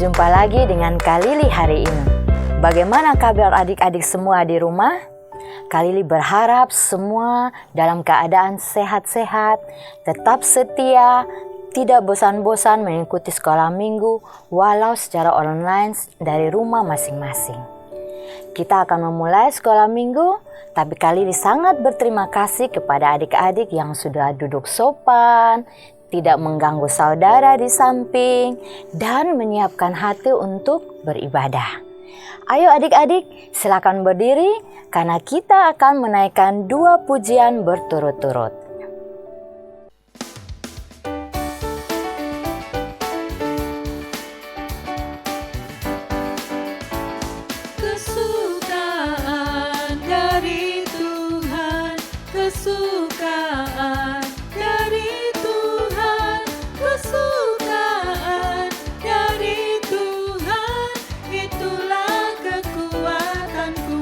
Jumpa lagi dengan Kak Lili hari ini. Bagaimana kabar adik-adik semua di rumah? Kak Lili berharap semua dalam keadaan sehat-sehat, tetap setia, tidak bosan-bosan mengikuti sekolah minggu walau secara online dari rumah masing-masing. Kita akan memulai sekolah minggu, tapi Kak Lili sangat berterima kasih kepada adik-adik yang sudah duduk sopan, tidak mengganggu saudara di samping, dan menyiapkan hati untuk beribadah. Ayo adik-adik, silakan berdiri karena kita akan menaikkan 2 pujian berturut-turut. Kesukaan dari Tuhan, kesukaan dari Tuhan, kesukaan dari Tuhan, itulah kekuatanku.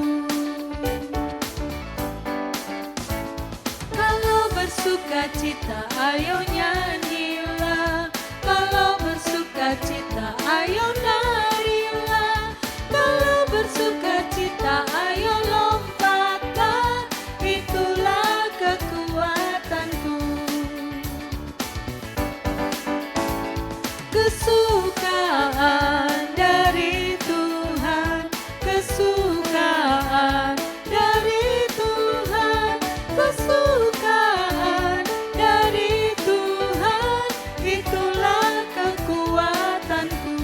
Kalau bersukacita, ayo nyanyilah. Kalau bersukacita, ayo narilah. Kalau bersukacita, ayo lompatlah. Itulah kekuatanku. Kesukaan dari Tuhan, kesukaan dari Tuhan, kesukaan dari Tuhan, itulah kekuatanku.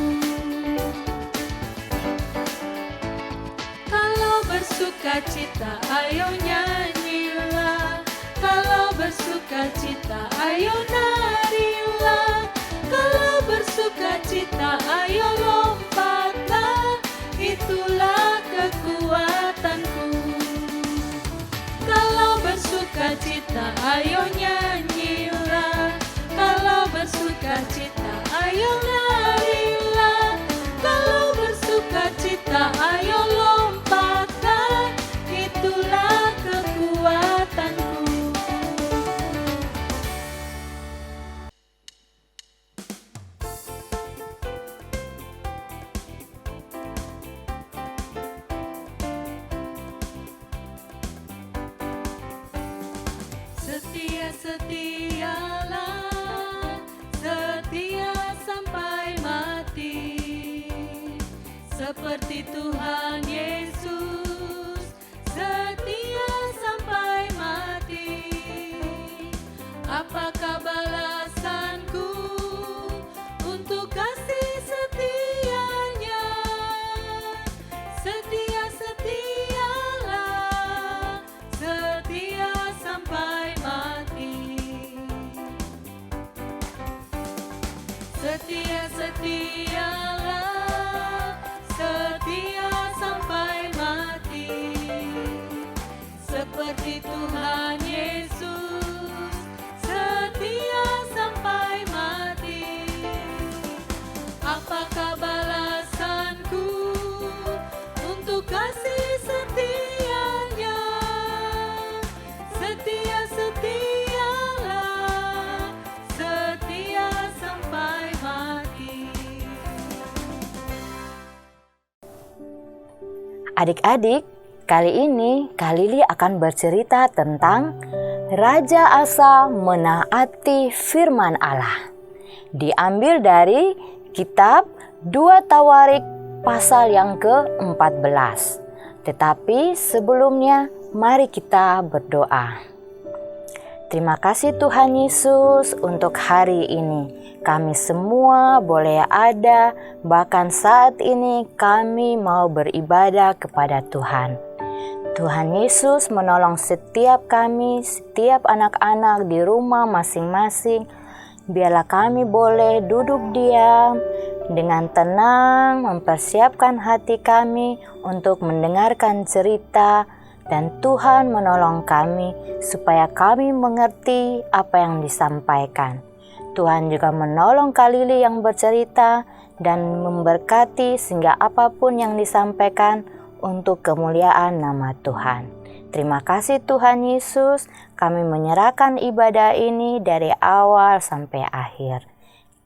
Kalau bersukacita, ayo nyanyilah. Kalau bersukacita, ayo narilah. Kalau bersukacita, ayo lompatlah. Itulah kekuatanku. Kalau bersukacita, ayo nyanyilah. Kalau bersukacita, ayo narilah. Kalau bersukacita, ayo lompatlah. Itulah kekuatanku. Setia-setialah, setia sampai mati. Seperti Tuhan Yesus, setia sampai mati. Apakah balasanku untuk kasih setianya? Setia-setialah, setia sampai mati. Setia-setialah, setia sampai mati. Seperti Tuhan Yesus, setia sampai mati. Apakah balasanku untuk kasih setianya? Setia-setialah, setia sampai mati. Adik-adik, kali ini Kak Lili akan bercerita tentang Raja Asa menaati firman Allah. Diambil dari kitab 2 Tawarik pasal yang ke-14. Tetapi sebelumnya mari kita berdoa. Terima kasih Tuhan Yesus untuk hari ini. Kami semua boleh ada, bahkan saat ini kami mau beribadah kepada Tuhan. Tuhan Yesus menolong setiap kami, setiap anak-anak di rumah masing-masing. Biarlah kami boleh duduk diam dengan tenang, mempersiapkan hati kami untuk mendengarkan cerita, dan Tuhan menolong kami supaya kami mengerti apa yang disampaikan. Tuhan juga menolong Kak Lili yang bercerita dan memberkati sehingga apapun yang disampaikan untuk kemuliaan nama Tuhan. Terima kasih Tuhan Yesus, kami menyerahkan ibadah ini dari awal sampai akhir.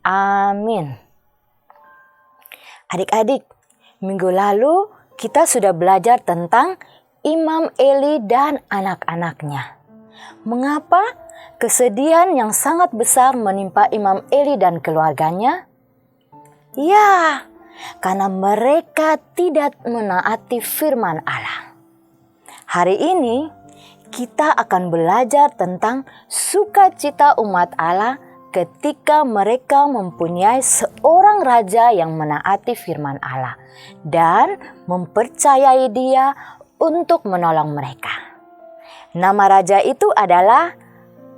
Amin. Adik-adik, minggu lalu kita sudah belajar tentang Imam Eli dan anak-anaknya. Mengapa kesedihan yang sangat besar menimpa Imam Eli dan keluarganya? Ya, karena mereka tidak menaati firman Allah. Hari ini kita akan belajar tentang sukacita umat Allah ketika mereka mempunyai seorang raja yang menaati firman Allah dan mempercayai Dia untuk menolong mereka. Nama raja itu adalah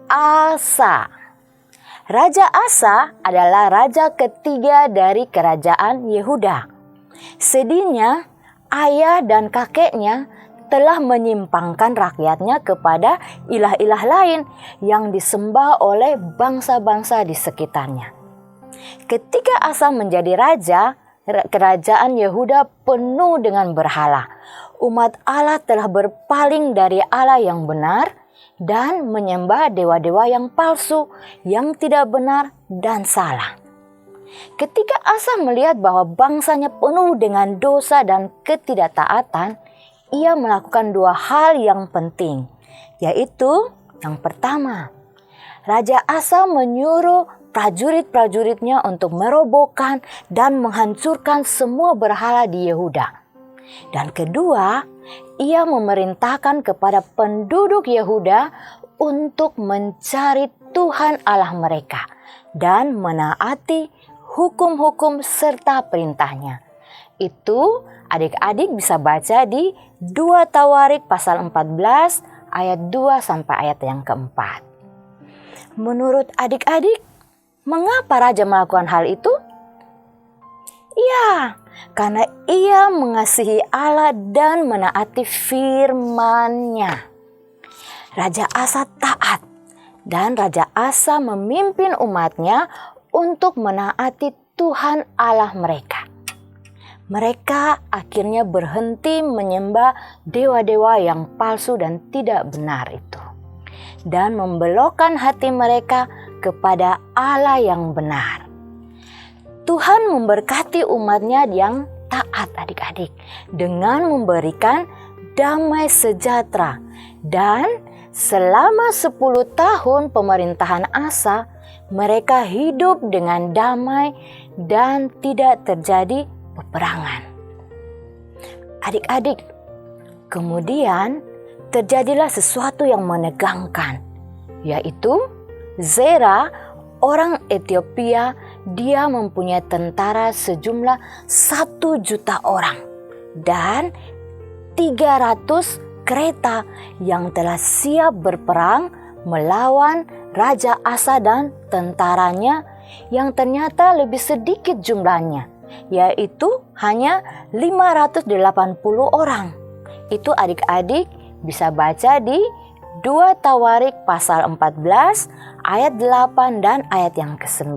Asa. Raja Asa adalah raja ketiga dari kerajaan Yehuda. Sedihnya, ayah dan kakeknya telah menyimpangkan rakyatnya kepada ilah-ilah lain yang disembah oleh bangsa-bangsa di sekitarnya. Ketika Asa menjadi raja, kerajaan Yehuda penuh dengan berhala. Umat Allah telah berpaling dari Allah yang benar dan menyembah dewa-dewa yang palsu, yang tidak benar dan salah. Ketika Asa melihat bahwa bangsanya penuh dengan dosa dan ketidaktaatan, ia melakukan dua hal yang penting, yaitu yang pertama, Raja Asa menyuruh prajurit-prajuritnya untuk merobohkan dan menghancurkan semua berhala di Yehuda. Dan kedua, ia memerintahkan kepada penduduk Yehuda untuk mencari Tuhan Allah mereka dan menaati hukum-hukum serta perintahnya. Itu adik-adik bisa baca di 2 Tawarik pasal 14 ayat 2 sampai ayat yang keempat. Menurut adik-adik, mengapa raja melakukan hal itu? Ya, karena ia mengasihi Allah dan menaati firman-Nya. Raja Asa taat dan Raja Asa memimpin umatnya untuk menaati Tuhan Allah mereka. Mereka akhirnya berhenti menyembah dewa-dewa yang palsu dan tidak benar itu, dan membelokkan hati mereka kepada Allah yang benar. Tuhan memberkati umatnya yang taat adik-adik dengan memberikan damai sejahtera, dan selama 10 tahun pemerintahan Asa, mereka hidup dengan damai dan tidak terjadi peperangan. Adik-adik, kemudian terjadilah sesuatu yang menegangkan, yaitu Zera, orang Ethiopia, dia mempunyai tentara sejumlah 1 juta orang dan 300 kereta yang telah siap berperang melawan Raja Asa dan tentaranya yang ternyata lebih sedikit jumlahnya, yaitu hanya 580 orang. Itu adik-adik bisa baca di 2 Tawarik pasal 14 ayat 8 dan ayat yang ke-9.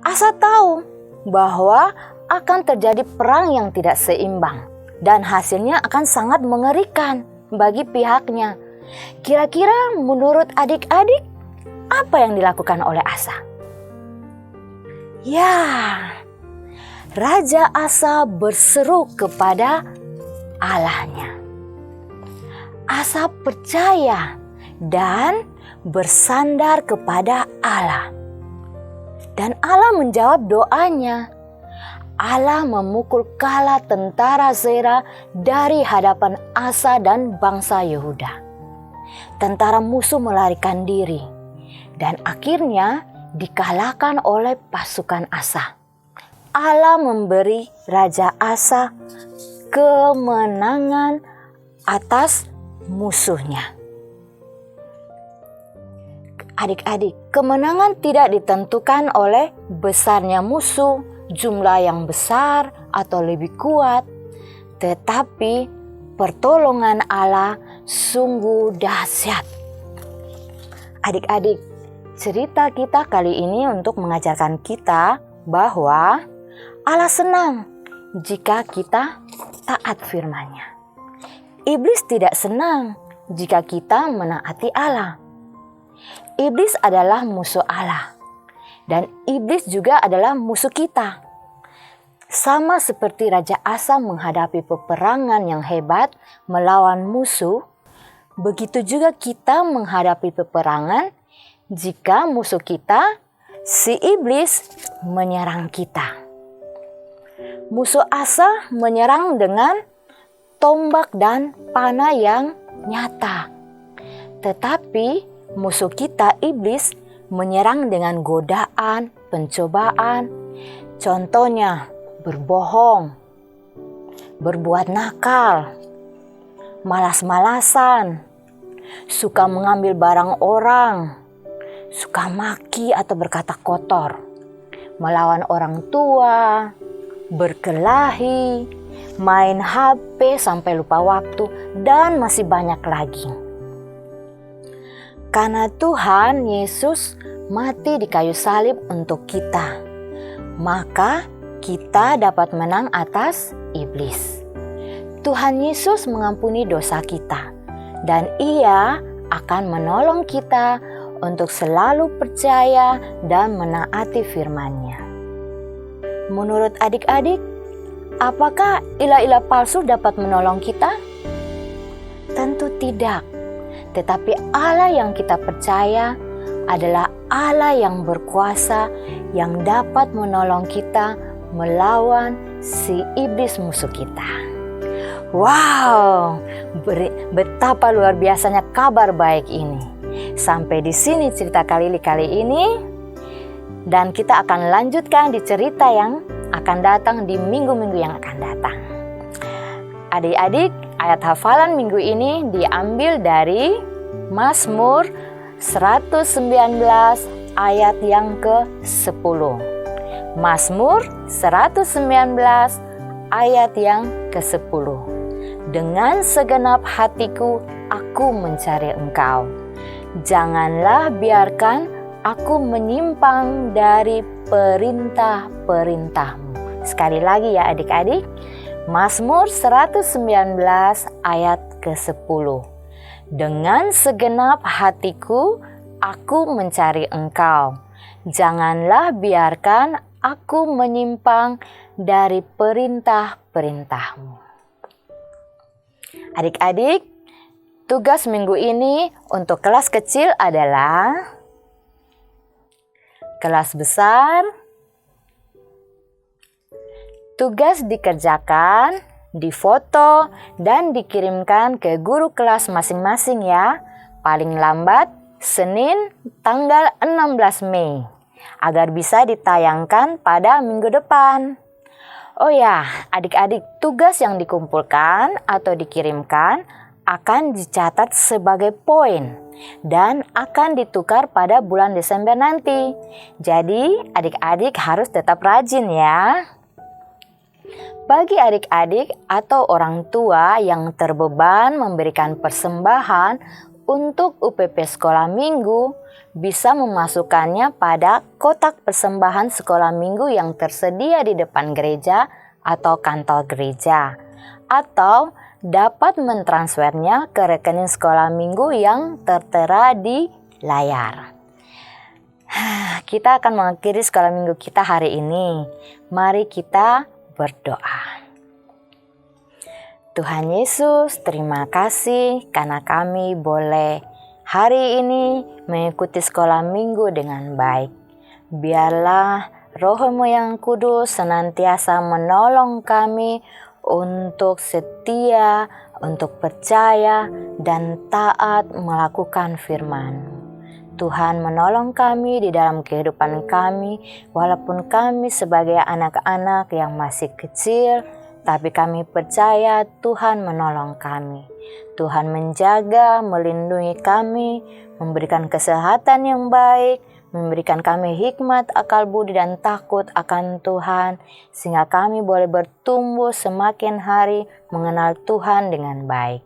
Asa tahu bahwa akan terjadi perang yang tidak seimbang dan hasilnya akan sangat mengerikan bagi pihaknya. Kira-kira menurut adik-adik, apa yang dilakukan oleh Asa? Ya, Raja Asa berseru kepada Allahnya. Asa percaya dan bersandar kepada Allah. Dan Allah menjawab doanya. Allah memukul kala tentara Zera dari hadapan Asa dan bangsa Yehuda. Tentara musuh melarikan diri dan akhirnya dikalahkan oleh pasukan Asa. Allah memberi Raja Asa kemenangan atas musuhnya. Adik-adik, kemenangan tidak ditentukan oleh besarnya musuh, jumlah yang besar atau lebih kuat, tetapi pertolongan Allah sungguh dahsyat. Adik-adik, cerita kita kali ini untuk mengajarkan kita bahwa Allah senang jika kita taat firman-Nya. Iblis tidak senang jika kita menaati Allah. Iblis adalah musuh Allah dan iblis juga adalah musuh kita. Sama seperti Raja Asa menghadapi peperangan yang hebat melawan musuh, begitu juga kita menghadapi peperangan jika musuh kita, si iblis, menyerang kita. Musuh Asa menyerang dengan tombak dan panah yang nyata. Tetapi musuh kita, iblis, menyerang dengan godaan, pencobaan. Contohnya, berbohong, berbuat nakal, malas-malasan, suka mengambil barang orang, suka maki atau berkata kotor, melawan orang tua, berkelahi, main HP sampai lupa waktu, dan masih banyak lagi. Karena Tuhan Yesus mati di kayu salib untuk kita, maka kita dapat menang atas iblis. Tuhan Yesus mengampuni dosa kita, dan Ia akan menolong kita untuk selalu percaya dan menaati firman-Nya. Menurut adik-adik, apakah ilah-ilah palsu dapat menolong kita? Tentu tidak. Tetapi Allah yang kita percaya adalah Allah yang berkuasa, yang dapat menolong kita melawan si iblis musuh kita. Wow, betapa luar biasanya kabar baik ini. Sampai di sini cerita kali ini, dan kita akan lanjutkan di cerita yang akan datang di minggu-minggu yang akan datang. Adik-adik, ayat hafalan minggu ini diambil dari Mazmur 119 ayat yang ke-10. Mazmur 119 ayat yang ke-10. Dengan segenap hatiku aku mencari Engkau. Janganlah biarkan aku menyimpang dari perintah-perintah-Mu. Sekali lagi ya adik-adik. Mazmur 119 ayat ke-10. Dengan segenap hatiku aku mencari Engkau. Janganlah biarkan aku menyimpang dari perintah-perintah-Mu. Adik-adik, tugas minggu ini untuk kelas kecil adalah kelas besar. Tugas dikerjakan, difoto, dan dikirimkan ke guru kelas masing-masing ya. Paling lambat Senin tanggal 16 Mei. Agar bisa ditayangkan pada minggu depan. Oh ya, adik-adik, tugas yang dikumpulkan atau dikirimkan akan dicatat sebagai poin dan akan ditukar pada bulan Desember nanti. Jadi, adik-adik harus tetap rajin ya. Bagi adik-adik atau orang tua yang terbeban memberikan persembahan untuk UPP sekolah minggu, bisa memasukkannya pada kotak persembahan sekolah minggu yang tersedia di depan gereja atau kantor gereja, atau dapat mentransfernya ke rekening sekolah minggu yang tertera di layar. Kita akan mengakhiri sekolah minggu kita hari ini. Mari kita berdoa. Tuhan Yesus, terima kasih karena kami boleh hari ini mengikuti sekolah minggu dengan baik. Biarlah Roh-Mu yang kudus senantiasa menolong kami untuk setia, untuk percaya, dan taat melakukan firman-Mu. Tuhan menolong kami di dalam kehidupan kami, walaupun kami sebagai anak-anak yang masih kecil, tapi kami percaya Tuhan menolong kami. Tuhan menjaga, melindungi kami, memberikan kesehatan yang baik, memberikan kami hikmat, akal budi, dan takut akan Tuhan, sehingga kami boleh bertumbuh semakin hari mengenal Tuhan dengan baik.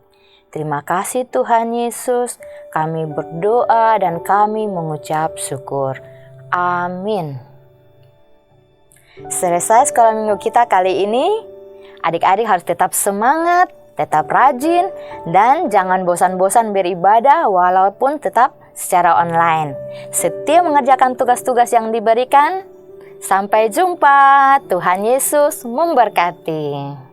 Terima kasih Tuhan Yesus, kami berdoa dan kami mengucap syukur. Amin. Selesai sekolah minggu kita kali ini. Adik-adik harus tetap semangat, tetap rajin, dan jangan bosan-bosan beribadah walaupun tetap secara online. Setia mengerjakan tugas-tugas yang diberikan, Sampai jumpa, Tuhan Yesus memberkati.